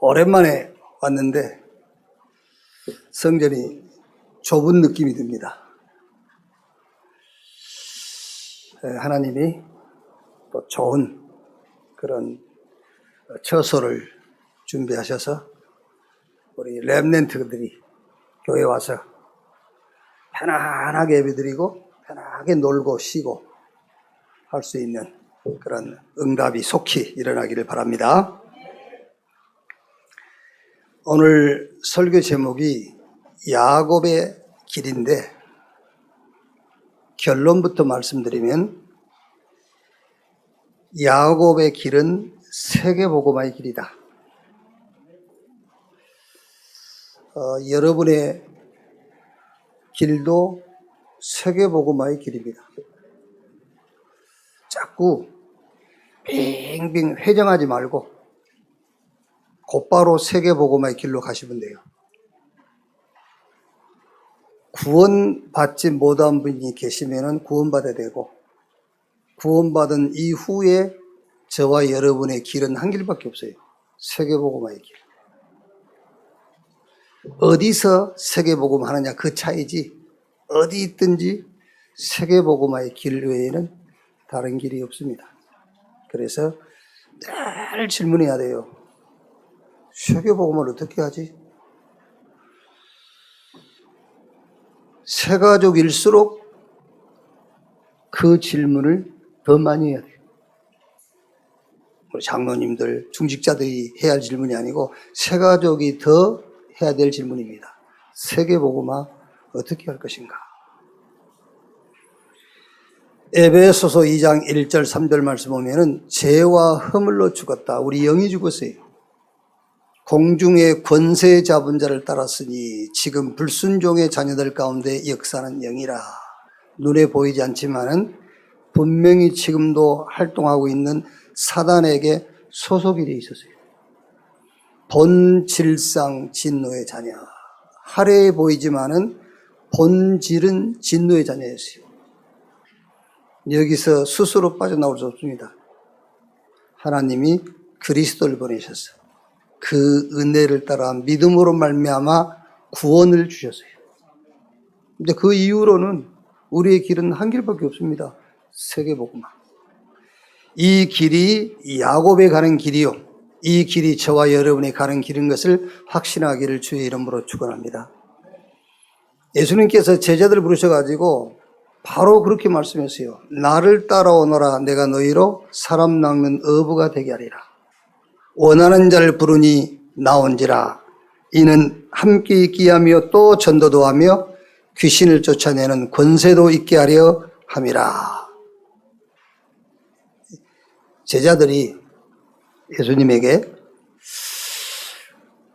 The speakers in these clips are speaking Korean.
오랜만에 왔는데 성전이 좁은 느낌이 듭니다. 하나님이 또 좋은 그런 처소를 준비하셔서 우리 렘넌트들이 교회 와서 편안하게 예배드리고 편하게 놀고 쉬고 할 수 있는 그런 응답이 속히 일어나기를 바랍니다. 오늘 설교 제목이 야곱의 길인데, 결론부터 말씀드리면 야곱의 길은 세계복음화의 길이다. 여러분의 길도 세계복음화의 길입니다. 자꾸 빙빙 회정하지 말고 곧바로 세계복음화의 길로 가시면 돼요. 구원받지 못한 분이 계시면 구원받아야 되고, 구원받은 이후에 저와 여러분의 길은 한 길밖에 없어요. 세계복음화의 길. 어디서 세계복음 하느냐 그 차이지, 어디 있든지 세계복음화의 길 외에는 다른 길이 없습니다. 그래서 늘 질문해야 돼요. 세계복음을 어떻게 하지? 새가족일수록 그 질문을 더 많이 해야 돼요. 우리 장로님들, 중직자들이 해야 할 질문이 아니고 새가족이 더 해야 될 질문입니다. 세계복음화 어떻게 할 것인가? 에베소서 2장 1절 3절 말씀 보면은 죄와 허물로 죽었다. 우리 영이 죽었어요. 공중의 권세 잡은 자를 따랐으니 지금 불순종의 자녀들 가운데 역사하는 영이라. 눈에 보이지 않지만은 분명히 지금도 활동하고 있는 사단에게 소속이 되어 있었어요. 본질상 진노의 자녀. 화려해 보이지만은 본질은 진노의 자녀였어요. 여기서 스스로 빠져나올 수 없습니다. 하나님이 그리스도를 보내셔서 그 은혜를 따라 믿음으로 말미암아 구원을 주셨어요. 근데 그 이후로는 우리의 길은 한 길밖에 없습니다. 세계복음화. 이 길이 야곱에 가는 길이요, 이 길이 저와 여러분이 가는 길인 것을 확신하기를 주의 이름으로 축원합니다. 예수님께서 제자들을 부르셔가지고 바로 그렇게 말씀했어요. 나를 따라오너라. 내가 너희로 사람 낚는 어부가 되게 하리라. 원하는 자를 부르니 나온지라. 이는 함께 있게 하며 또 전도도 하며 귀신을 쫓아내는 권세도 있게 하려 함이라. 제자들이 예수님에게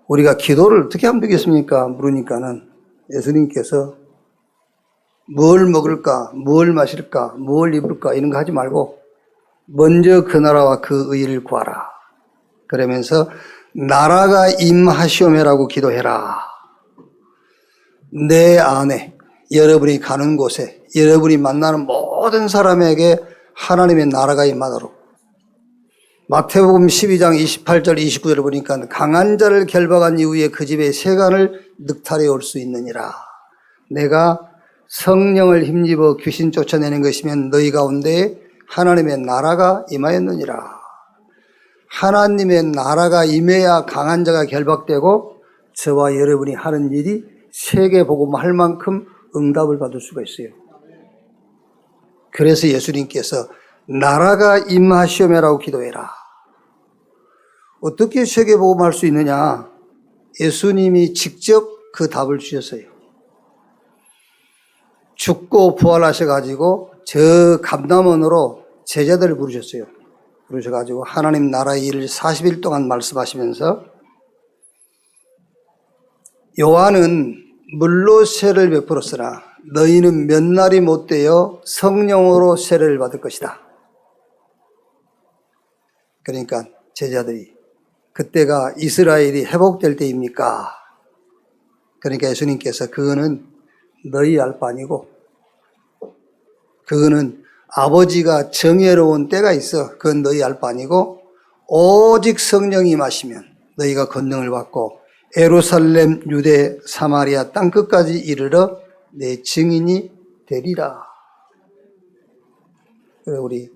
우리가 기도를 어떻게 하면 되겠습니까? 물으니까는 예수님께서 뭘 먹을까, 뭘 마실까, 뭘 입을까 이런 거 하지 말고 먼저 그 나라와 그 의를 구하라. 그러면서 나라가 임하시오매라고 기도해라. 내 안에, 여러분이 가는 곳에, 여러분이 만나는 모든 사람에게 하나님의 나라가 임하도록. 마태복음 12장 28절 29절을 보니까 강한 자를 결박한 이후에 그 집에 세간을 늑탈해 올 수 있느니라. 내가 성령을 힘입어 귀신 쫓아내는 것이면 너희 가운데 하나님의 나라가 임하였느니라. 하나님의 나라가 임해야 강한 자가 결박되고 저와 여러분이 하는 일이 세계복음할 만큼 응답을 받을 수가 있어요. 그래서 예수님께서 나라가 임하시오매라고 기도해라. 어떻게 세계복음할 수 있느냐? 예수님이 직접 그 답을 주셨어요. 죽고 부활하셔가지고 저 감남원으로 제자들을 부르셨어요. 부르셔가지고 하나님 나라의 일을 40일 동안 말씀하시면서 요한은 물로 세를 베풀었으나 너희는 몇 날이 못되어 성령으로 세례를 받을 것이다. 그러니까 제자들이 그때가 이스라엘이 회복될 때입니까? 그러니까 예수님께서 그거는 너희 알 바 아니고 그거는 아버지가 정예로운 때가 있어. 그건 너희 알 바 아니고 오직 성령이 임하시면 너희가 권능을 받고 예루살렘, 유대, 사마리아 땅끝까지 이르러 내 증인이 되리라. 우리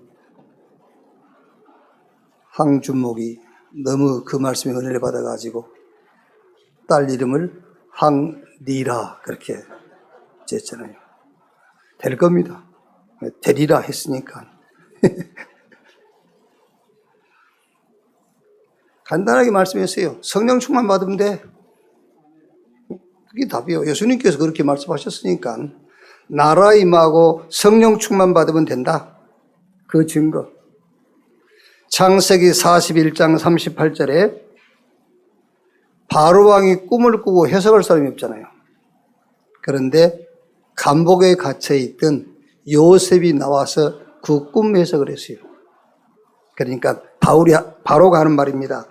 항준목이 너무 그 말씀에 은혜를 받아가지고 딸 이름을 항리라 그렇게 지었잖아요. 될 겁니다. 되리라 했으니까. 간단하게 말씀했어요. 성령 충만 받으면 돼. 그게 답이에요. 예수님께서 그렇게 말씀하셨으니까. 나라 임하고 성령 충만 받으면 된다. 그 증거. 창세기 41장 38절에 바로왕이 꿈을 꾸고 해석할 사람이 없잖아요. 그런데 감옥에 갇혀있던 요셉이 나와서 그 꿈 해석을 했어요. 그러니까 바로가 하는 말입니다.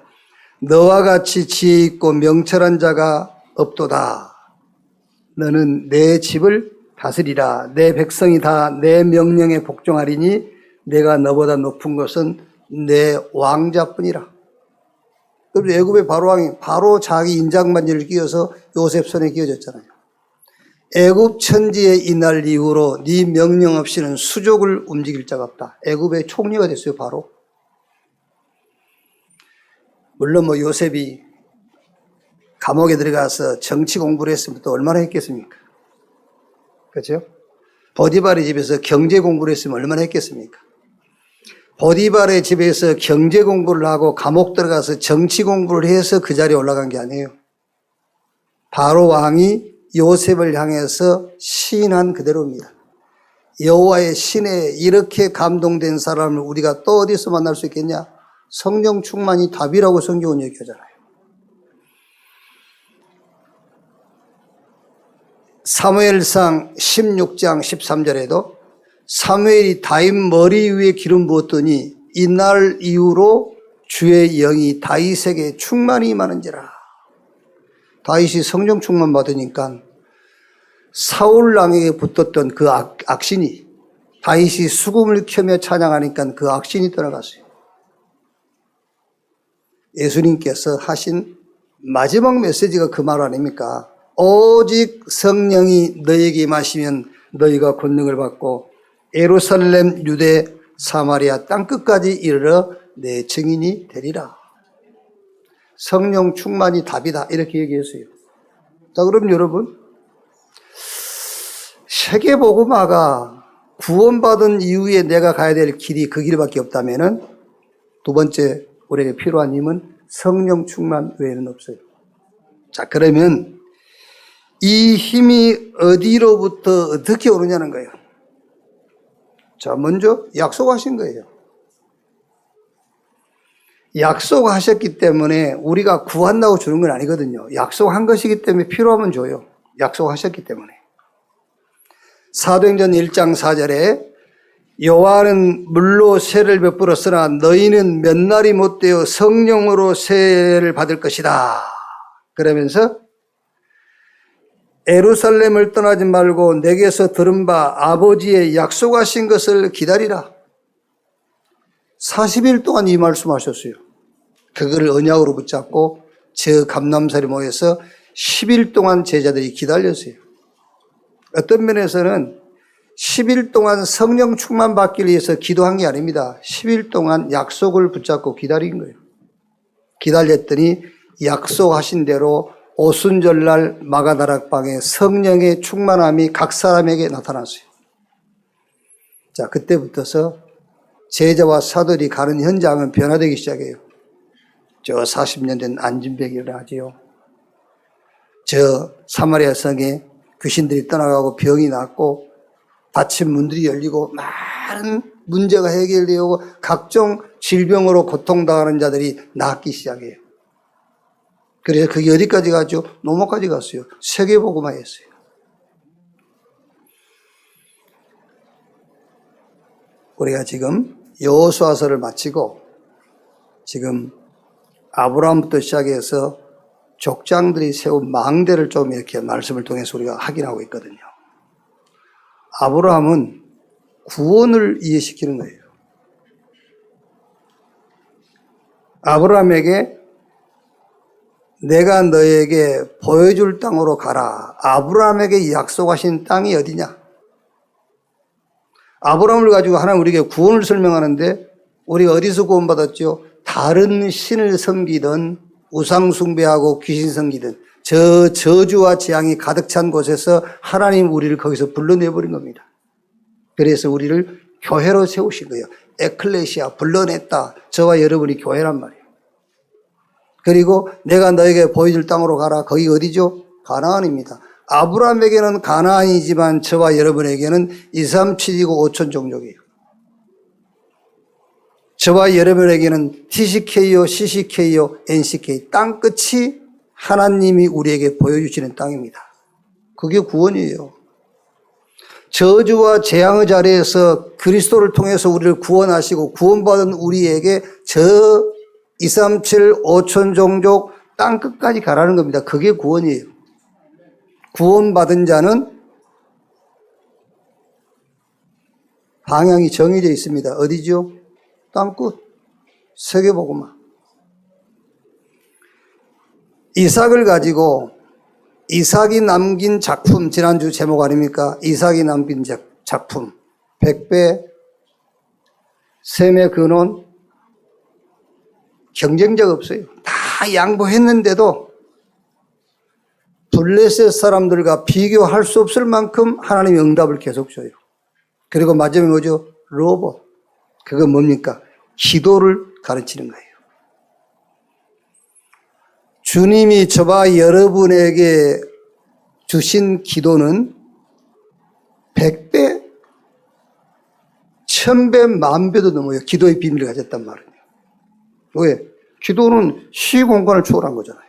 너와 같이 지혜 있고 명철한 자가 없도다. 너는 내 집을 다스리라. 내 백성이 다 내 명령에 복종하리니 내가 너보다 높은 것은 내 왕자뿐이라. 그래서 애굽의 바로왕이 바로 자기 인장반지를 끼워서 요셉 손에 끼워줬잖아요. 애굽 천지의 이날 이후로 네 명령 없이는 수족을 움직일 자가 없다. 애굽의 총리가 됐어요, 바로. 물론 요셉이 감옥에 들어가서 정치 공부를 했으면 또 얼마나 했겠습니까? 그렇죠? 보디발의 집에서 경제 공부를 했으면 얼마나 했겠습니까? 보디발의 집에서 경제 공부를 하고 감옥 들어가서 정치 공부를 해서 그 자리에 올라간 게 아니에요. 바로 왕이 요셉을 향해서 시인한 그대로입니다. 여호와의 신에 이렇게 감동된 사람을 우리가 또 어디서 만날 수 있겠냐? 성령 충만이 답이라고 성경은 얘기하잖아요. 사무엘상 16장 13절에도 사무엘이 다윗 머리 위에 기름 부었더니 이날 이후로 주의 영이 다윗에게 충만이 임하는지라. 다윗이 성령 충만 받으니까 사울 왕에게 붙었던 그 악신이 다윗이 수금을 켜며 찬양하니까 그 악신이 떠나갔어요. 예수님께서 하신 마지막 메시지가 그 말 아닙니까? 오직 성령이 너희에게 임하시면 너희가 권능을 받고 예루살렘, 유대, 사마리아 땅끝까지 이르러 내 증인이 되리라. 성령 충만이 답이다 이렇게 얘기했어요. 자, 그럼 여러분, 세계복음화가 구원받은 이후에 내가 가야 될 길이 그 길밖에 없다면은 두 번째 우리에게 필요한 힘은 성령 충만 외에는 없어요. 자, 그러면 이 힘이 어디로부터 어떻게 오느냐는 거예요. 자, 먼저 약속하신 거예요. 약속하셨기 때문에 우리가 구한다고 주는 건 아니거든요. 약속한 것이기 때문에 필요하면 줘요. 약속하셨기 때문에. 사도행전 1장 4절에 요한은 물로 세를 베풀었으나 너희는 몇 날이 못되어 성령으로 세를 받을 것이다. 그러면서 예루살렘을 떠나지 말고 내게서 들은 바 아버지의 약속하신 것을 기다리라. 40일 동안 이 말씀하셨어요. 그거를 언약으로 붙잡고 저 감람산에 모여서 10일 동안 제자들이 기다렸어요. 어떤 면에서는 10일 동안 성령 충만 받기 위해서 기도한 게 아닙니다. 10일 동안 약속을 붙잡고 기다린 거예요. 기다렸더니 약속하신 대로 오순절날 마가다락방에 성령의 충만함이 각 사람에게 나타났어요. 자, 그때부터서 제자와 사도들이 가는 현장은 변화되기 시작해요. 저 40년 된 안진병이 일어나지요. 저 사마리아 성에 귀신들이 떠나가고 병이 낫고 닫힌 문들이 열리고 많은 문제가 해결되고 각종 질병으로 고통당하는 자들이 낫기 시작해요. 그래서 그게 어디까지 가죠? 노모까지 갔어요. 세계복음화했어요. 우리가 지금 여호수아서를 마치고 지금 아브라함부터 시작해서 족장들이 세운 망대를 좀 이렇게 말씀을 통해서 우리가 확인하고 있거든요. 아브라함은 구원을 이해시키는 거예요. 아브라함에게 내가 너에게 보여줄 땅으로 가라. 아브라함에게 약속하신 땅이 어디냐? 아브라함을 가지고 하나님 우리에게 구원을 설명하는데 우리가 어디서 구원받았죠? 다른 신을 섬기든 우상 숭배하고 귀신 섬기든 저 저주와 재앙이 가득 찬 곳에서 하나님 우리를 거기서 불러내버린 겁니다. 그래서 우리를 교회로 세우신 거예요. 에클레시아 불러냈다. 저와 여러분이 교회란 말이에요. 그리고 내가 너에게 보여줄 땅으로 가라. 거기 어디죠? 가나안입니다. 아브라함에게는 가나안이지만 저와 여러분에게는 2, 3, 7이고 5천 종족이에요. 저와 여러분에게는 TCK요, CCK요, NCK 땅 끝이 하나님이 우리에게 보여주시는 땅입니다. 그게 구원이에요. 저주와 재앙의 자리에서 그리스도를 통해서 우리를 구원하시고 구원받은 우리에게 저 2, 3, 7, 5천 종족 땅 끝까지 가라는 겁니다. 그게 구원이에요. 구원받은 자는 방향이 정해져 있습니다. 어디죠? 땅 끝. 세계복음화. 이삭을 가지고 이삭이 남긴 작품, 지난주 제목 아닙니까? 이삭이 남긴 작품. 100배, 셈의 근원, 경쟁자가 없어요. 다 양보했는데도 블레셋 사람들과 비교할 수 없을 만큼 하나님이 응답을 계속 줘요. 그리고 마지막에 뭐죠? 로봇. 그건 뭡니까? 기도를 가르치는 거예요. 주님이 저와 여러분에게 주신 기도는 100배, 1000배, 10,000배도 넘어요. 기도의 비밀을 가졌단 말이에요. 왜? 기도는 시공간을 초월한 거잖아요.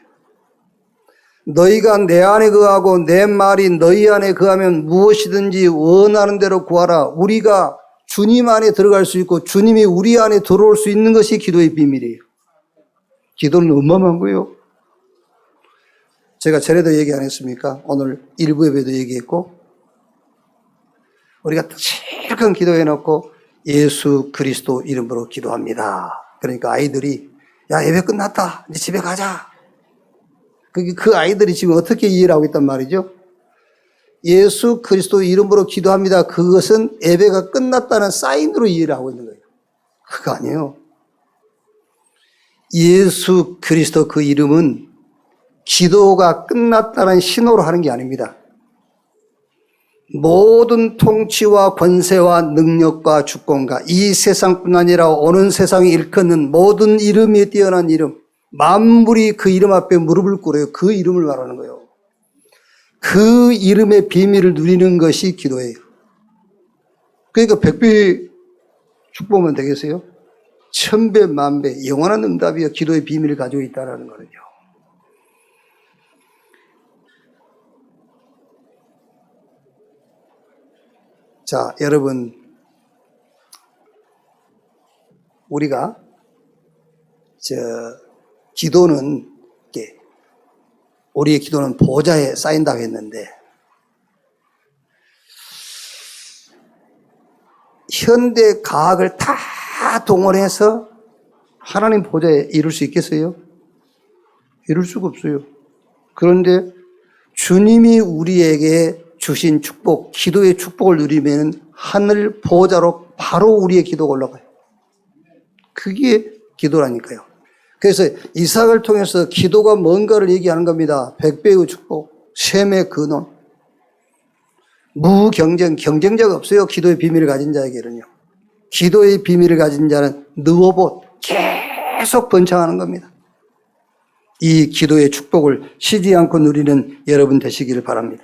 너희가 내 안에 거하고 내 말이 너희 안에 거하면 무엇이든지 원하는 대로 구하라. 우리가 주님 안에 들어갈 수 있고 주님이 우리 안에 들어올 수 있는 것이 기도의 비밀이에요. 기도는 어마어마한 거예요. 제가 전에도 얘기 안 했습니까? 오늘 일부 예배도 얘기했고 우리가 실컷 기도해놓고 예수 그리스도 이름으로 기도합니다. 그러니까 아이들이 야 예배 끝났다. 이제 집에 가자. 그 아이들이 지금 어떻게 이해를 하고 있단 말이죠? 예수 그리스도 이름으로 기도합니다. 그것은 예배가 끝났다는 사인으로 이해를 하고 있는 거예요. 그거 아니에요. 예수 그리스도 그 이름은 기도가 끝났다는 신호로 하는 게 아닙니다. 모든 통치와 권세와 능력과 주권과 이 세상뿐 아니라 오는 세상에 일컫는 모든 이름이 뛰어난 이름, 만물이 그 이름 앞에 무릎을 꿇어요. 그 이름을 말하는 거예요. 그 이름의 비밀을 누리는 것이 기도예요. 그러니까 100배 축복하면 되겠어요? 1000배, 10,000배 영원한 응답이요. 기도의 비밀을 가지고 있다는 거는요. 자, 여러분, 우리가 기도는 우리의 기도는 보좌에 쌓인다고 했는데 현대 과학을 다 동원해서 하나님 보좌에 이룰 수 있겠어요? 이룰 수가 없어요. 그런데 주님이 우리에게 주신 축복, 기도의 축복을 누리면 하늘 보좌로 바로 우리의 기도가 올라가요. 그게 기도라니까요. 그래서 이삭을 통해서 기도가 뭔가를 얘기하는 겁니다. 100배의 축복, 셈의 근원. 무경쟁, 경쟁자가 없어요. 기도의 비밀을 가진 자에게는요. 기도의 비밀을 가진 자는 느워봇, 계속 번창하는 겁니다. 이 기도의 축복을 쉬지 않고 누리는 여러분 되시기를 바랍니다.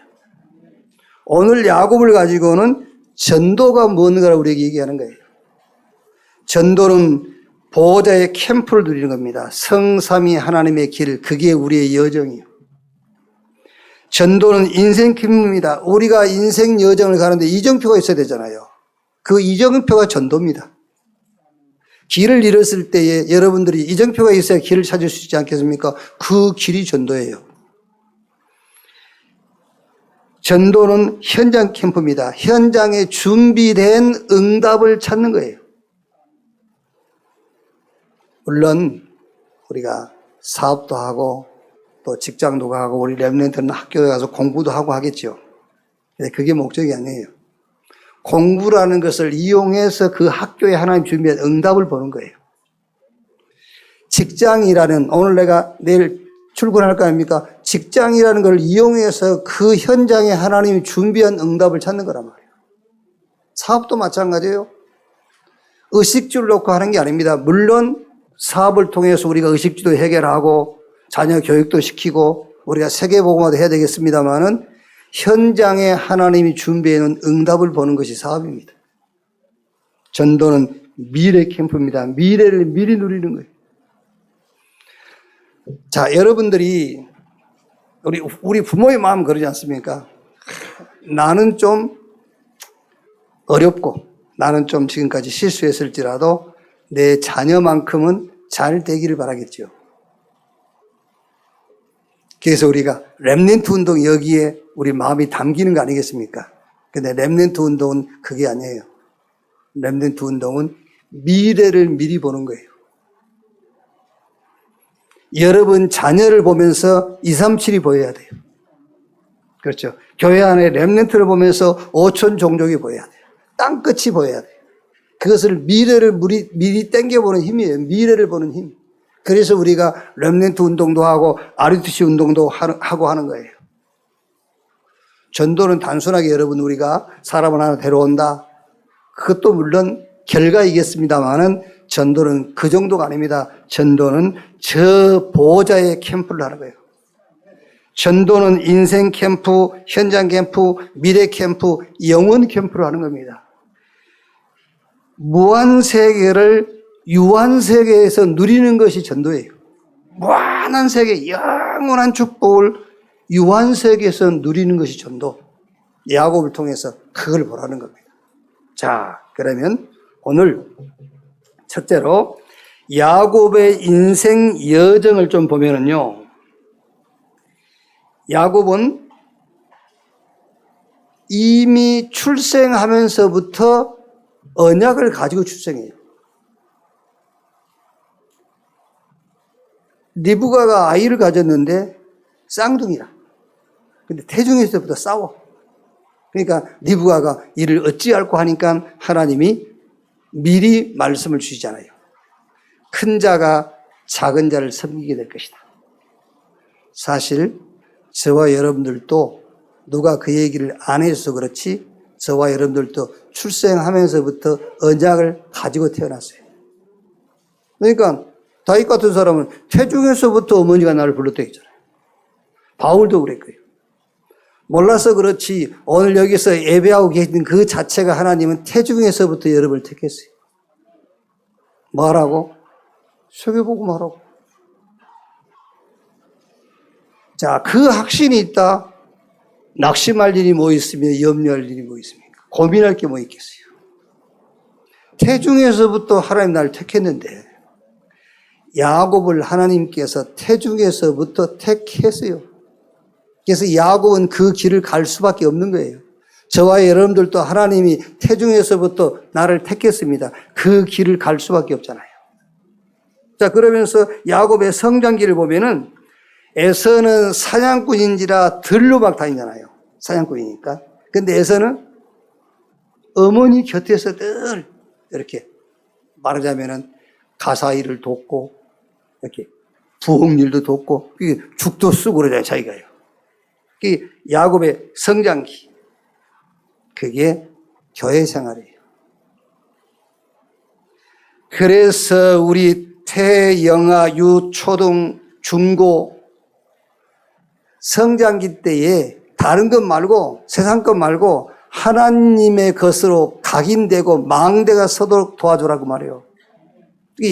오늘 야곱을 가지고는 전도가 뭔가를 우리에게 얘기하는 거예요. 전도는 보호자의 캠프를 누리는 겁니다. 성삼위 하나님의 길, 그게 우리의 여정이에요. 전도는 인생 캠프입니다. 우리가 인생 여정을 가는데 이정표가 있어야 되잖아요. 그 이정표가 전도입니다. 길을 잃었을 때에 여러분들이 이정표가 있어야 길을 찾을 수 있지 않겠습니까? 그 길이 전도예요. 전도는 현장 캠프입니다. 현장에 준비된 응답을 찾는 거예요. 물론 우리가 사업도 하고 또 직장도 가고 우리 렘넌트는 학교에 가서 공부도 하고 하겠죠. 근데 그게 목적이 아니에요. 공부라는 것을 이용해서 그 학교에 하나님 준비한 응답을 보는 거예요. 직장이라는, 오늘 내가 내일 출근할 거 아닙니까? 직장이라는 걸 이용해서 그 현장에 하나님이 준비한 응답을 찾는 거란 말이에요. 사업도 마찬가지예요. 의식주를 놓고 하는 게 아닙니다. 물론 사업을 통해서 우리가 의식주도 해결하고 자녀 교육도 시키고 우리가 세계복음화도 해야 되겠습니다만은 현장에 하나님이 준비해 놓은 응답을 보는 것이 사업입니다. 전도는 미래 캠프입니다. 미래를 미리 누리는 거예요. 자, 여러분들이 우리 부모의 마음 그러지 않습니까? 나는 좀 어렵고 나는 좀 지금까지 실수했을지라도 내 자녀만큼은 잘 되기를 바라겠죠. 그래서 우리가 렘넌트 운동 여기에 우리 마음이 담기는 거 아니겠습니까? 근데 렘넌트 운동은 그게 아니에요. 렘넌트 운동은 미래를 미리 보는 거예요. 여러분 자녀를 보면서 237이 보여야 돼요. 그렇죠. 교회 안에 렘넌트를 보면서 5천 종족이 보여야 돼요. 땅끝이 보여야 돼요. 그것을 미래를 미리 당겨보는 힘이에요. 미래를 보는 힘. 그래서 우리가 렘넌트 운동도 하고 RUTC 운동도 하고 하는 거예요. 전도는 단순하게 여러분 우리가 사람을 하나 데려온다. 그것도 물론 결과이겠습니다만은 전도는 그 정도가 아닙니다. 전도는 저 보호자의 캠프를 하는 거예요. 전도는 인생 캠프, 현장 캠프, 미래 캠프, 영원 캠프를 하는 겁니다. 무한 세계를 유한 세계에서 누리는 것이 전도예요. 무한한 세계, 영원한 축복을 유한 세계에서 누리는 것이 전도. 야곱을 통해서 그걸 보라는 겁니다. 자, 그러면 오늘 첫째로 야곱의 인생 여정을 좀 보면은요. 야곱은 이미 출생하면서부터 언약을 가지고 출생해요. 리브가가 아이를 가졌는데 쌍둥이라. 근데 태중에서부터 싸워. 그러니까 리브가가 이를 어찌할꼬 하니까 하나님이 미리 말씀을 주시잖아요. 큰 자가 작은 자를 섬기게 될 것이다. 사실 저와 여러분들도 누가 그 얘기를 안 해서 그렇지 저와 여러분들도 출생하면서부터 언약을 가지고 태어났어요. 그러니까 다윗 같은 사람은 태중에서부터 어머니가 나를 불렀다 했잖아요. 바울도 그랬고요. 몰라서 그렇지 오늘 여기서 예배하고 계신 그 자체가 하나님은 태중에서부터 여러분을 택했어요. 뭐하라고? 세계복음 하라고. 자, 그 확신이 있다. 낙심할 일이 뭐 있으며 염려할 일이 뭐 있습니까? 고민할 게 뭐 있겠어요? 태중에서부터 하나님 나를 택했는데 야곱을 하나님께서 태중에서부터 택했어요. 그래서 야곱은 그 길을 갈 수밖에 없는 거예요. 저와 여러분들도 하나님이 태중에서부터 나를 택했습니다. 그 길을 갈 수밖에 없잖아요. 자, 그러면서 야곱의 성장기를 보면은 에서는 사냥꾼인지라 들로 막 다니잖아요. 사냥꾼이니까. 근데 에서는 어머니 곁에서 늘 이렇게 말하자면은 가사일을 돕고 이렇게 부엌일도 돕고 죽도 쓰고 그러잖아요. 자기가요. 그게 야곱의 성장기. 그게 교회 생활이에요. 그래서 우리 태영아, 유, 초등, 중고 성장기 때에 다른 것 말고 세상 것 말고 하나님의 것으로 각인되고 망대가 서도록 도와주라고 말해요.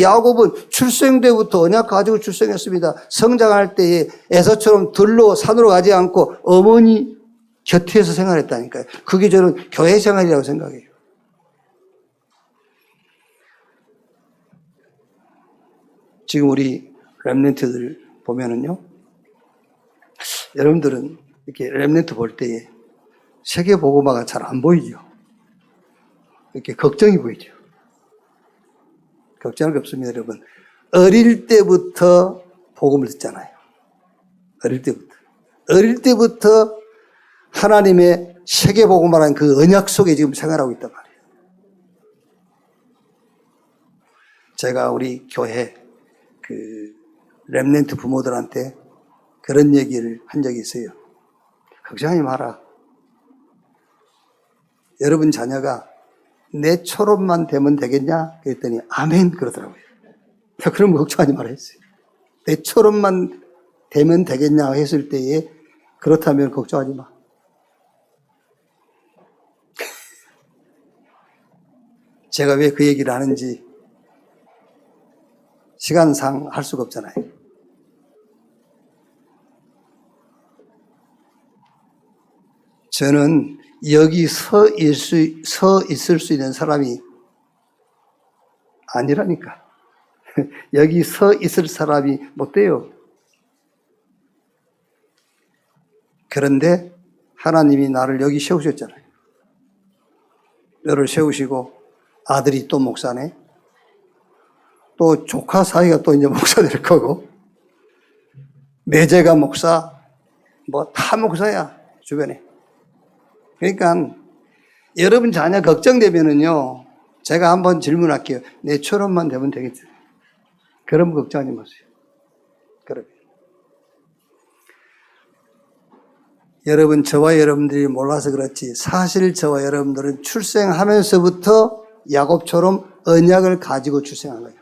야곱은 출생 때부터 언약 가지고 출생했습니다. 성장할 때에 에서처럼 들로 산으로 가지 않고 어머니 곁에서 생활했다니까요. 그게 저는 교회 생활이라고 생각해요. 지금 우리 렘넌트들 보면은요. 여러분들은 이렇게 렘넌트 볼 때에 세계복음화가 잘 안 보이죠. 이렇게 걱정이 보이죠. 걱정할 게 없습니다, 여러분. 어릴 때부터 복음을 듣잖아요. 어릴 때부터. 어릴 때부터 하나님의 세계복음이라는 그 언약 속에 지금 생활하고 있단 말이에요. 제가 우리 교회 그 렘넌트 부모들한테 그런 얘기를 한 적이 있어요. 걱정하지 마라. 여러분 자녀가 내처럼만 되면 되겠냐? 그랬더니 아멘 그러더라고요. 그럼 걱정하지 마라 했어요. 내처럼만 되면 되겠냐 했을 때에 그렇다면 걱정하지 마. 제가 왜 그 얘기를 하는지 시간상 할 수가 없잖아요. 저는 여기 서 있을 수 있는 사람이 아니라니까. 여기 서 있을 사람이 못 돼요. 그런데 하나님이 나를 여기 세우셨잖아요. 너를 세우시고 아들이 또 목사네. 또 조카 사이가 또 이제 목사 될 거고. 매제가 목사, 뭐 다 목사야, 주변에. 그러니까 여러분 자녀 걱정되면은요, 제가 한번 질문할게요. 내처럼만 되면 되겠지. 그럼 걱정하지 마세요. 그러면. 여러분, 저와 여러분들이 몰라서 그렇지 사실 저와 여러분들은 출생하면서부터 야곱처럼 언약을 가지고 출생한 거예요.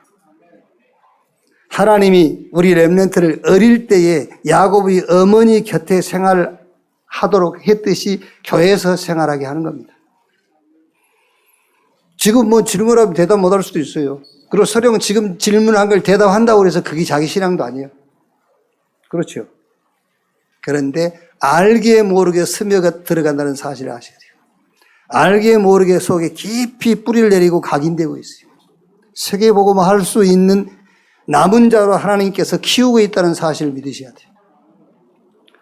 하나님이 우리 렘넌트를 어릴 때에 야곱이 어머니 곁에 생활하도록 했듯이 교회에서 생활하게 하는 겁니다. 지금 뭐 질문하면 대답 못할 수도 있어요. 그리고 서령은 지금 질문한 걸 대답한다고 해서 그게 자기 신앙도 아니에요. 그렇죠. 그런데 알게 모르게 스며가 들어간다는 사실을 아셔야 돼요. 알게 모르게 속에 깊이 뿌리를 내리고 각인되고 있어요. 세계복음을 할 수 있는 남은 자로 하나님께서 키우고 있다는 사실을 믿으셔야 돼요.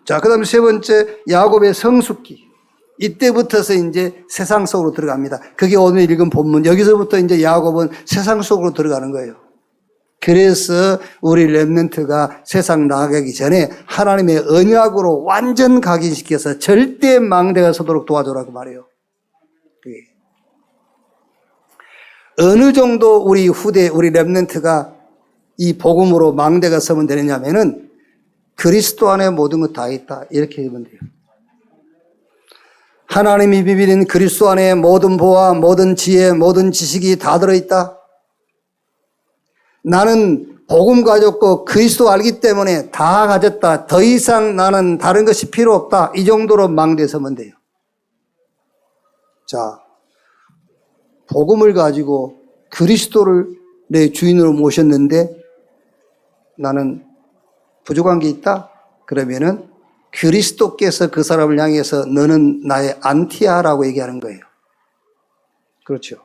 자, 그 다음에 세 번째, 야곱의 성숙기. 이때부터서 이제 세상 속으로 들어갑니다. 그게 오늘 읽은 본문. 여기서부터 이제 야곱은 세상 속으로 들어가는 거예요. 그래서 우리 렘넌트가 세상 나가기 전에 하나님의 언약으로 완전 각인시켜서 절대 망대가 서도록 도와주라고 말해요. 어느 정도 우리 후대, 우리 렘넌트가 이 복음으로 망대가 서면 되느냐면은 그리스도 안에 모든 것 다 있다. 이렇게 하면 돼요. 하나님이 비비린 그리스도 안에 모든 보화, 모든 지혜, 모든 지식이 다 들어있다. 나는 복음 가졌고 그리스도 알기 때문에 다 가졌다. 더 이상 나는 다른 것이 필요 없다. 이 정도로 망대에 서면 돼요. 자, 복음을 가지고 그리스도를 내 주인으로 모셨는데 나는 부족한 게 있다? 그러면은 그리스도께서 그 사람을 향해서 너는 나의 안티아라고 얘기하는 거예요. 그렇죠.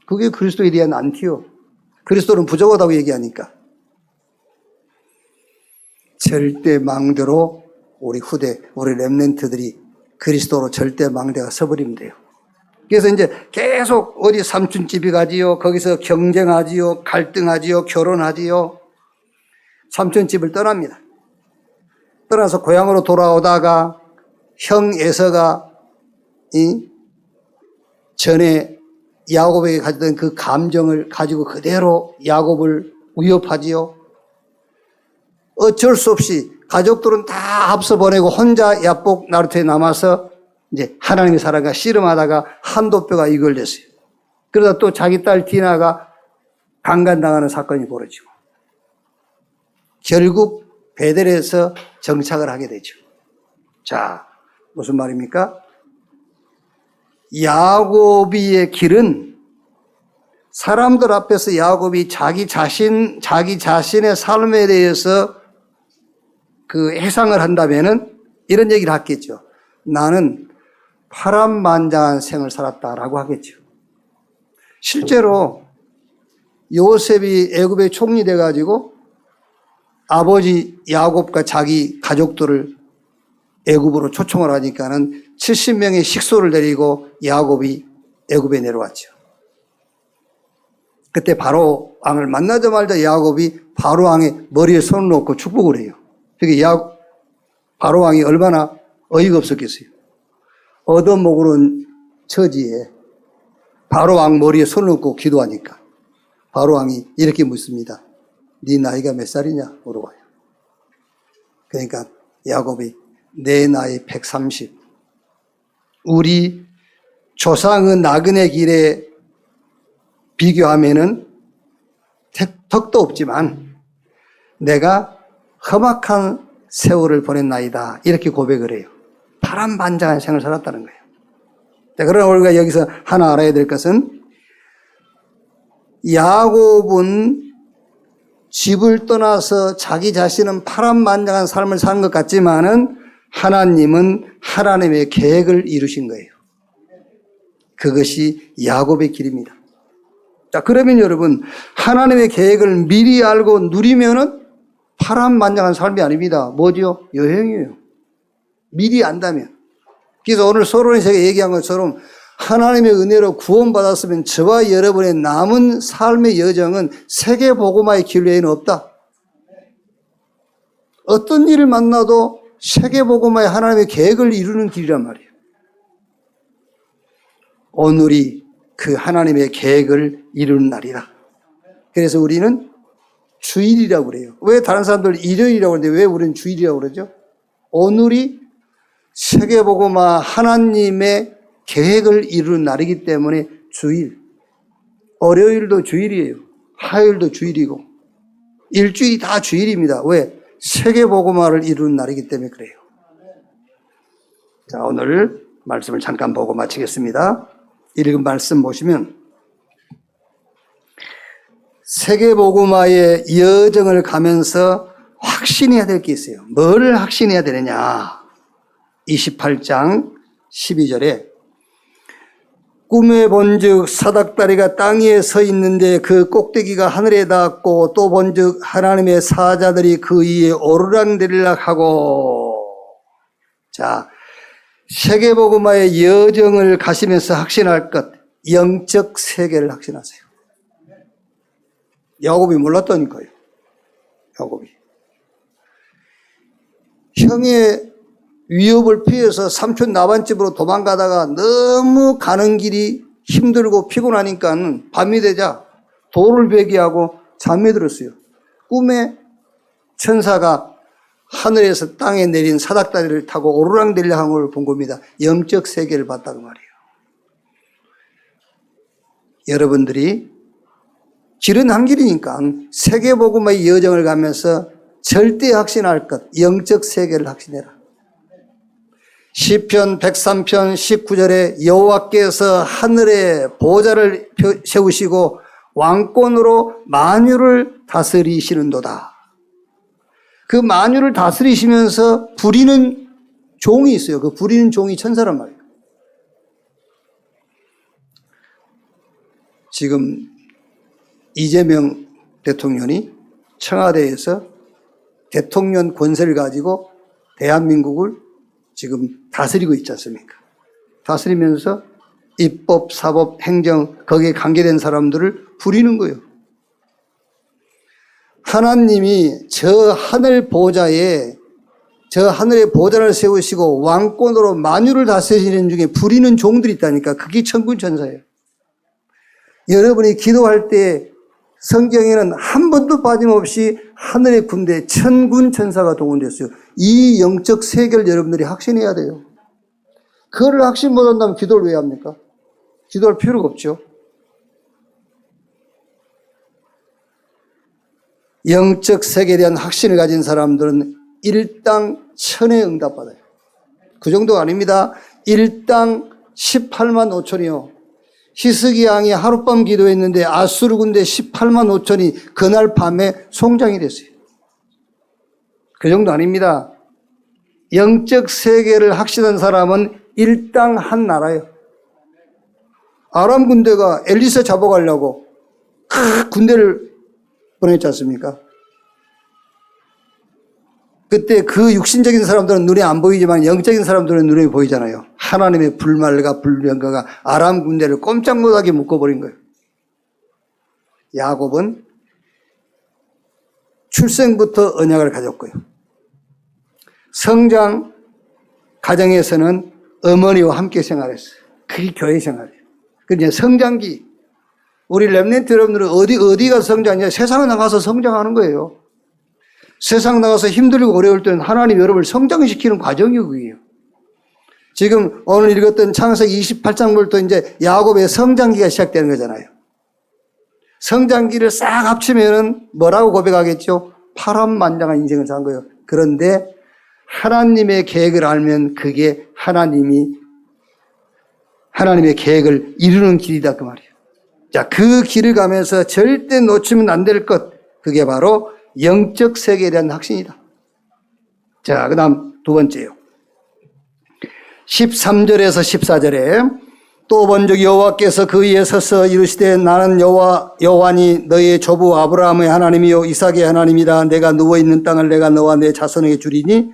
그게 그리스도에 대한 안티요. 그리스도는 부족하다고 얘기하니까. 절대 망대로 우리 후대, 우리 렘넌트들이 그리스도로 절대 망대가 서버리면 돼요. 그래서 이제 계속 어디 삼촌집이 가지요, 거기서 경쟁하지요, 갈등하지요, 결혼하지요. 삼촌집을 떠납니다. 떠나서 고향으로 돌아오다가 형 에서가 전에 야곱에게 가졌던 그 감정을 가지고 그대로 야곱을 위협하지요. 어쩔 수 없이 가족들은 다 앞서 보내고 혼자 야복 나루터에 남아서 이제 하나님의 사랑과 씨름하다가 한도뼈가 이걸렸어요. 그러다 또 자기 딸 디나가 강간당하는 사건이 벌어지고 결국 베델에서 정착을 하게 되죠. 자, 무슨 말입니까? 야곱의 길은 사람들 앞에서 야곱이 자기 자신의 삶에 대해서 그 해상을 한다면은 이런 얘기를 하겠죠. 나는 파란만장한 생을 살았다라고 하겠죠. 실제로 요셉이 애굽의 총리 돼가지고 아버지 야곱과 자기 가족들을 애굽으로 초청을 하니까는 70명의 식소를 데리고 야곱이 애굽에 내려왔죠. 그때 바로 왕을 만나자마자 야곱이 바로 왕의 머리에 손을 놓고 축복을 해요. 그게 바로왕이 얼마나 어이가 없었겠어요. 얻어먹으는 처지에 바로왕 머리에 손을 얹고 기도하니까 바로왕이 이렇게 묻습니다. 네 나이가 몇 살이냐 물어봐요. 그러니까 야곱이 내 나이 130. 우리 조상의 나그네 길에 비교하면은 턱도 없지만 내가 험악한 세월을 보낸 나이다. 이렇게 고백을 해요. 파란반장한 생을 살았다는 거예요. 자, 그러나 우리가 여기서 하나 알아야 될 것은 야곱은 집을 떠나서 자기 자신은 파란만장한 삶을 사는 것 같지만은 하나님은 하나님의 계획을 이루신 거예요. 그것이 야곱의 길입니다. 자, 그러면 여러분, 하나님의 계획을 미리 알고 누리면은 파란만장한 삶이 아닙니다. 뭐죠? 여행이에요. 미리 안다면. 그래서 오늘 소론에서 얘기한 것처럼 하나님의 은혜로 구원받았으면 저와 여러분의 남은 삶의 여정은 세계복음화의 길 외에는 없다. 어떤 일을 만나도 세계복음화의 하나님의 계획을 이루는 길이란 말이에요. 오늘이 그 하나님의 계획을 이루는 날이다. 그래서 우리는 주일이라고 그래요. 왜 다른 사람들 일요일이라고 하는데 왜 우리는 주일이라고 그러죠? 오늘이 세계복음화 하나님의 계획을 이루는 날이기 때문에 주일. 월요일도 주일이에요. 화요일도 주일이고. 일주일이 다 주일입니다. 왜? 세계복음화를 이루는 날이기 때문에 그래요. 자, 오늘 말씀을 잠깐 보고 마치겠습니다. 읽은 말씀 보시면 세계복음화의 여정을 가면서 확신해야 될 게 있어요. 뭘 확신해야 되느냐? 28장 12절에 꿈에 본즉 사닥다리가 땅 위에 서 있는데 그 꼭대기가 하늘에 닿았고 또 본즉 하나님의 사자들이 그 위에 오르락내리락 하고. 자, 세계복음화의 여정을 가시면서 확신할 것, 영적 세계를 확신하세요. 야곱이 몰랐다니까요. 야곱이 형의 위협을 피해서 삼촌 나반집으로 도망가다가 너무 가는 길이 힘들고 피곤하니까 밤이 되자 돌을 베기하고 잠이 들었어요. 꿈에 천사가 하늘에서 땅에 내린 사닥다리를 타고 오르락내리락 한 걸 본 겁니다. 영적 세계를 봤다고 말이에요. 여러분들이 길은 한 길이니까 세계복음화의 여정을 가면서 절대 확신할 것, 영적 세계를 확신해라. 시편 103편 19절에 여호와께서 하늘에 보좌를 세우시고 왕권으로 만유를 다스리시는도다. 그 만유를 다스리시면서 부리는 종이 있어요. 그 부리는 종이 천사란 말이에요. 지금 이재명 대통령이 청와대에서 대통령 권세를 가지고 대한민국을 지금 다스리고 있지 않습니까? 다스리면서 입법, 사법, 행정 거기에 관계된 사람들을 부리는 거예요. 하나님이 저 하늘의 보좌를 세우시고 왕권으로 만유를 다스리시는 중에 부리는 종들이 있다니까. 그게 천군 천사예요. 여러분이 기도할 때 성경에는 한 번도 빠짐없이 하늘의 군대 천군 천사가 동원됐어요. 이 영적 세계를 여러분들이 확신해야 돼요. 그거를 확신 못한다면 기도를 왜 합니까? 기도할 필요가 없죠. 영적 세계에 대한 확신을 가진 사람들은 일당 천에 응답받아요. 그 정도가 아닙니다. 일당 18만 5천이요. 히스기 왕이 하룻밤 기도했는데 아수르 군대 18만 5천이 그날 밤에 송장이 됐어요. 그 정도 아닙니다. 영적 세계를 확신한 사람은 일당 한 나라예요. 아람 군대가 엘리사 잡아가려고 군대를 보냈지 않습니까? 그때 그 육신적인 사람들은 눈에 안 보이지만 영적인 사람들은 눈에 보이잖아요. 하나님의 불말과 불병거가 아람 군대를 꼼짝 못하게 묶어버린 거예요. 야곱은 출생부터 언약을 가졌고요. 성장 가정에서는 어머니와 함께 생활했어요. 그게 교회 생활이에요. 그게 성장기. 우리 렘넌트 여러분들은 어디 가서 성장하냐? 세상에 나가서 성장하는 거예요. 세상 나가서 힘들고 어려울 때는 하나님 여러분을 성장시키는 과정이 그게요. 지금 오늘 읽었던 창세기 28장부터 이제 야곱의 성장기가 시작되는 거잖아요. 성장기를 싹 합치면은 뭐라고 고백하겠죠? 파란만장한 인생을 산 거예요. 그런데 하나님의 계획을 알면 그게 하나님의 계획을 이루는 길이다 그 말이에요. 자, 그 길을 가면서 절대 놓치면 안 될 것, 그게 바로 영적 세계에 대한 확신이다. 자, 그 다음 두 번째요. 13절에서 14절에 또 본즉 여호와께서 그 위에 서서 이르시되 나는 여호와니 너희의 조부 아브라함의 하나님이요 이삭의 하나님이라. 내가 누워있는 땅을 내가 너와 내 자손에게 주리니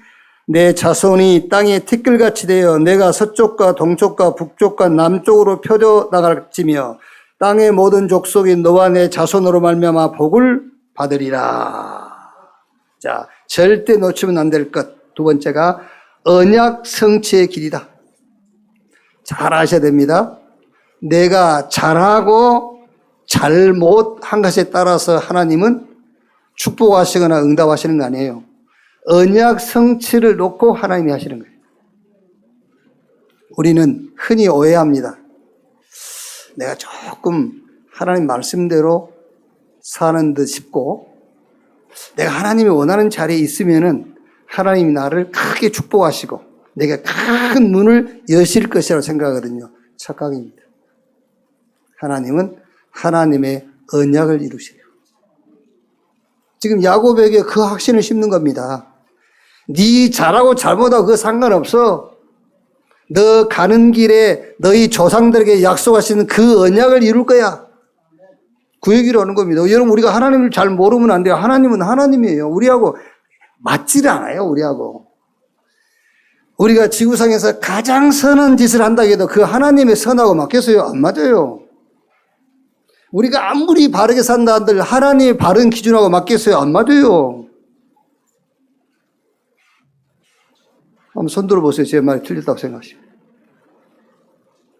내 자손이 땅에 티끌같이 되어 내가 서쪽과 동쪽과 북쪽과 남쪽으로 펴져 나갈지며 땅의 모든 족속이 너와 내 자손으로 말미암아 복을 받으리라. 자, 절대 놓치면 안 될 것. 두 번째가 언약 성취의 길이다. 잘 아셔야 됩니다. 내가 잘하고 잘못한 것에 따라서 하나님은 축복하시거나 응답하시는 거 아니에요. 언약 성취를 놓고 하나님이 하시는 거예요. 우리는 흔히 오해합니다. 내가 조금 하나님 말씀대로 사는 듯 싶고 내가 하나님이 원하는 자리에 있으면은 하나님이 나를 크게 축복하시고 내가 큰 문을 여실 것이라고 생각하거든요. 착각입니다. 하나님은 하나님의 언약을 이루세요. 지금 야곱에게 그 확신을 심는 겁니다. 네 잘하고 잘못하고 그거 상관없어. 너 가는 길에 너희 조상들에게 약속하시는 그 언약을 이룰 거야. 그 얘기를 하는 겁니다. 여러분, 우리가 하나님을 잘 모르면 안 돼요. 하나님은 하나님이에요. 우리하고 맞지를 않아요. 우리하고. 우리가 지구상에서 가장 선한 짓을 한다 해도 그 하나님의 선하고 맞겠어요? 안 맞아요. 우리가 아무리 바르게 산다 한들 하나님의 바른 기준하고 맞겠어요? 안 맞아요. 한번 손 들어보세요. 제 말이 틀렸다고 생각하시면.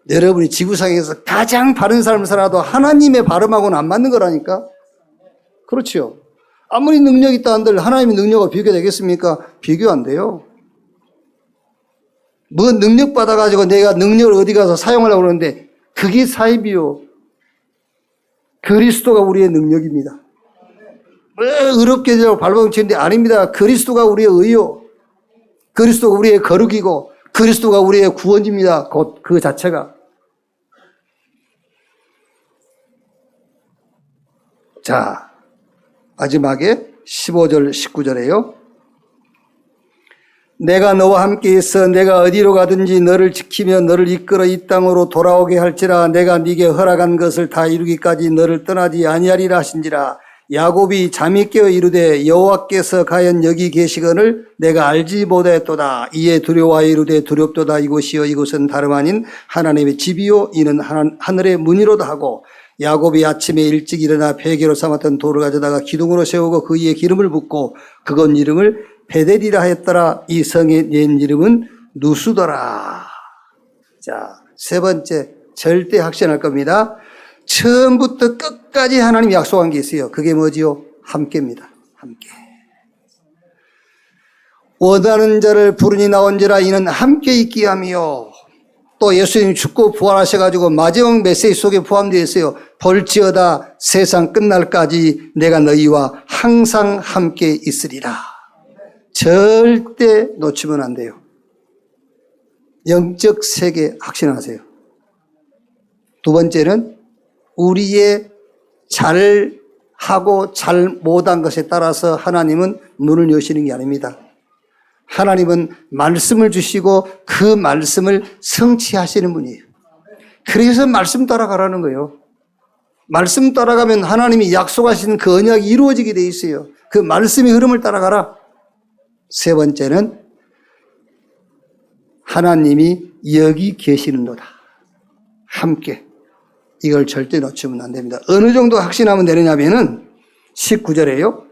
여러분이 지구상에서 가장 바른 삶을 살아도 하나님의 바름하고는 안 맞는 거라니까? 그렇죠. 아무리 능력이 있다 한들 하나님의 능력과 비교되겠습니까? 비교 안 돼요. 뭐 능력 받아가지고 내가 능력을 어디 가서 사용하려고 그러는데 그게 사입이요. 그리스도가 우리의 능력입니다. 뭐 어렵게 되려고 발버둥치는데 아닙니다. 그리스도가 우리의 의요. 그리스도가 우리의 거룩이고 그리스도가 우리의 구원입니다. 곧 그 자체가. 자, 마지막에 15절 19절에요. 내가 너와 함께 있어 내가 어디로 가든지 너를 지키며 너를 이끌어 이 땅으로 돌아오게 할지라. 내가 네게 허락한 것을 다 이루기까지 너를 떠나지 아니하리라 하신지라. 야곱이 잠이 깨어 이르되 여호와께서 과연 여기 계시거늘 내가 알지 못하였도다. 이에 두려워하여 이르되 두렵도다. 이곳이여 이곳은 다름 아닌 하나님의 집이요 이는 하늘의 문이로다 하고 야곱이 아침에 일찍 일어나 베개로 삼았던 돌을 가져다가 기둥으로 세우고 그 위에 기름을 붓고 그건 이름을 베델이라 하였더라. 이 성의 옛 이름은 누수더라. 자, 세 번째 절대 확신할 겁니다. 처음부터 끝까지 하나님이 약속한 게 있어요. 그게 뭐지요? 함께입니다. 함께. 원하는 자를 부르니 나온지라. 이는 함께 있기 함이요. 또 예수님이 죽고 부활하셔가지고 마지막 메시지 속에 포함되어 있어요. 볼지어다 세상 끝날까지 내가 너희와 항상 함께 있으리라. 절대 놓치면 안 돼요. 영적 세계 확신하세요. 두 번째는 우리의 잘하고 잘 못한 것에 따라서 하나님은 문을 여시는 게 아닙니다. 하나님은 말씀을 주시고 그 말씀을 성취하시는 분이에요. 그래서 말씀 따라가라는 거예요. 말씀 따라가면 하나님이 약속하시는 그 언약이 이루어지게 돼 있어요. 그 말씀의 흐름을 따라가라. 세 번째는 하나님이 여기 계시는도다. 함께. 이걸 절대 놓치면 안 됩니다. 어느 정도 확신하면 되느냐면은 19절에요.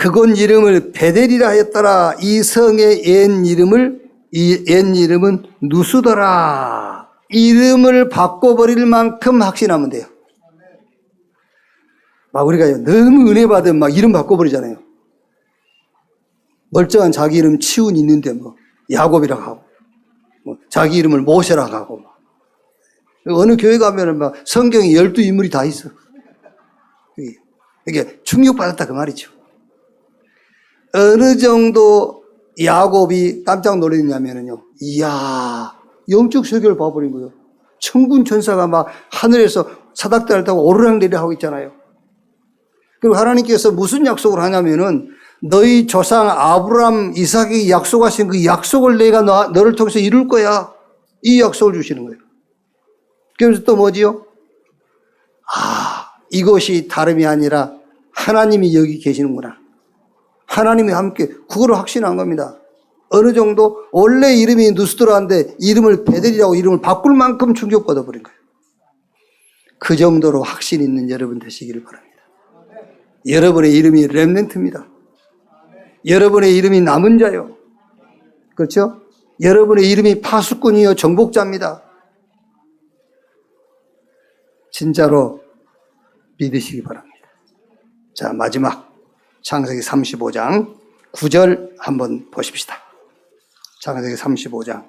그곳 이름을 베델이라 하였더라. 이 성의 이 옛 이름은 누수더라. 이름을 바꿔버릴 만큼 확신하면 돼요. 막 우리가 너무 은혜 받으면 막 이름 바꿔버리잖아요. 멀쩡한 자기 이름 치훈 있는데 뭐 야곱이라고 하고, 뭐 자기 이름을 모세라고 하고, 막. 어느 교회 가면은 막 성경에 12인물이 다 있어. 이게 충격받았다 그 말이죠. 어느 정도 야곱이 깜짝 놀랐냐면요. 이야, 영적 세계를 봐버린 거예요. 천군 천사가 막 하늘에서 사닥다리를 타고 오르락내리락 하고 있잖아요. 그리고 하나님께서 무슨 약속을 하냐면은 너희 조상 아브라함, 이삭이 약속하신 그 약속을 내가 너를 통해서 이룰 거야. 이 약속을 주시는 거예요. 그래서 또 뭐지요? 이것이 다름이 아니라 하나님이 여기 계시는구나. 하나님이 함께, 그거를 확신한 겁니다. 어느 정도 원래 이름이 누스드라인데 이름을 베델이라고 이름을 바꿀 만큼 충격받아 버린 거예요. 그 정도로 확신 있는 여러분 되시기를 바랍니다. 여러분의 이름이 렘넌트입니다. 여러분의 이름이 남은 자요. 그렇죠? 여러분의 이름이 파수꾼이요 정복자입니다. 진짜로 믿으시기 바랍니다. 자, 마지막 창세기 35장 9절 한번 보십시다. 창세기 35장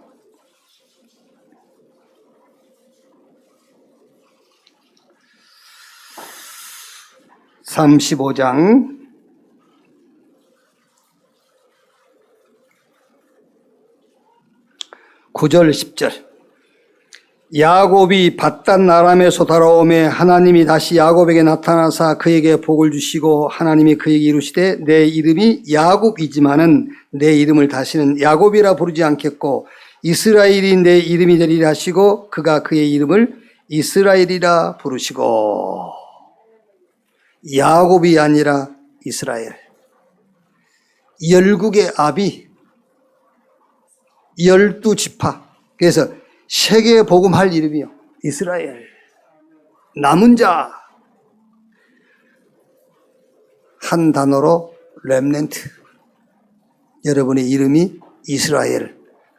9절 10절. 야곱이 밧단 아람에서 돌아오매 하나님이 다시 야곱에게 나타나사 그에게 복을 주시고 하나님이 그에게 이르시되 내 이름이 야곱이지만은 내 이름을 다시는 야곱이라 부르지 않겠고 이스라엘이 내 이름이 되리라 하시고 그가 그의 이름을 이스라엘이라 부르시고. 야곱이 아니라 이스라엘. 열국의 아비, 12지파. 그래서 세계 복음할 이름이요. 이스라엘. 남은 자. 한 단어로 렘넌트. 여러분의 이름이 이스라엘.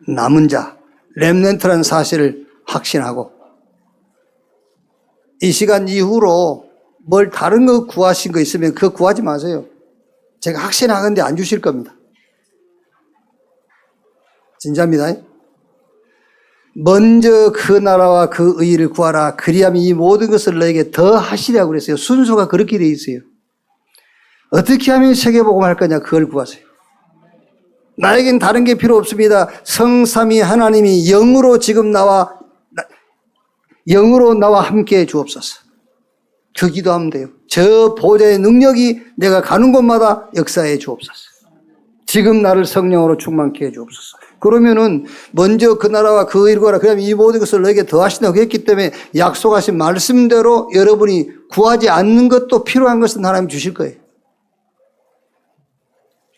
남은 자. 렘넌트라는 사실을 확신하고 이 시간 이후로 뭘 다른 거 구하신 거 있으면 그거 구하지 마세요. 제가 확신하건대 안 주실 겁니다. 진짜입니다. 먼저 그 나라와 그 의를 구하라. 그리하면 이 모든 것을 너에게 더 하시라고 그랬어요. 순서가 그렇게 되어 있어요. 어떻게 하면 세계복음할 거냐 그걸 구하세요. 나에겐 다른 게 필요 없습니다. 성삼위 하나님이 영으로 나와 함께 주옵소서. 그 기도하면 돼요. 저 보좌의 능력이 내가 가는 곳마다 역사해 주옵소서. 지금 나를 성령으로 충만케 해 주옵소서. 그러면은 먼저 그 나라와 그 의를 구하라. 그러면 이 모든 것을 너에게 더하신다고 했기 때문에 약속하신 말씀대로 여러분이 구하지 않는 것도 필요한 것은 하나님 주실 거예요.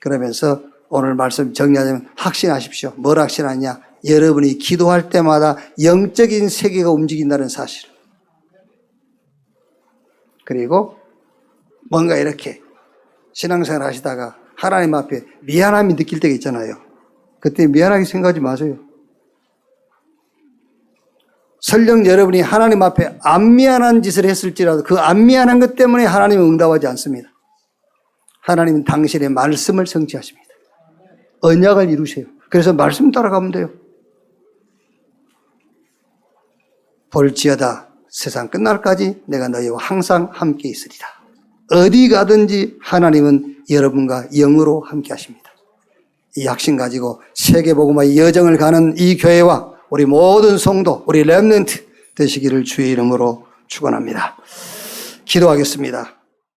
그러면서 오늘 말씀 정리하자면 확신하십시오. 뭘 확신하냐? 여러분이 기도할 때마다 영적인 세계가 움직인다는 사실. 그리고 뭔가 이렇게 신앙생활 하시다가 하나님 앞에 미안함이 느낄 때가 있잖아요. 그때 미안하게 생각하지 마세요. 설령 여러분이 하나님 앞에 안 미안한 짓을 했을지라도 그 안 미안한 것 때문에 하나님은 응답하지 않습니다. 하나님은 당신의 말씀을 성취하십니다. 언약을 이루세요. 그래서 말씀 따라가면 돼요. 볼지어다 세상 끝날까지 내가 너희와 항상 함께 있으리라. 어디 가든지 하나님은 여러분과 영으로 함께 하십니다. 이 확신 가지고 세계복음화의 여정을 가는 이 교회와 우리 모든 성도, 우리 렘넌트 되시기를 주의 이름으로 축원합니다. 기도하겠습니다.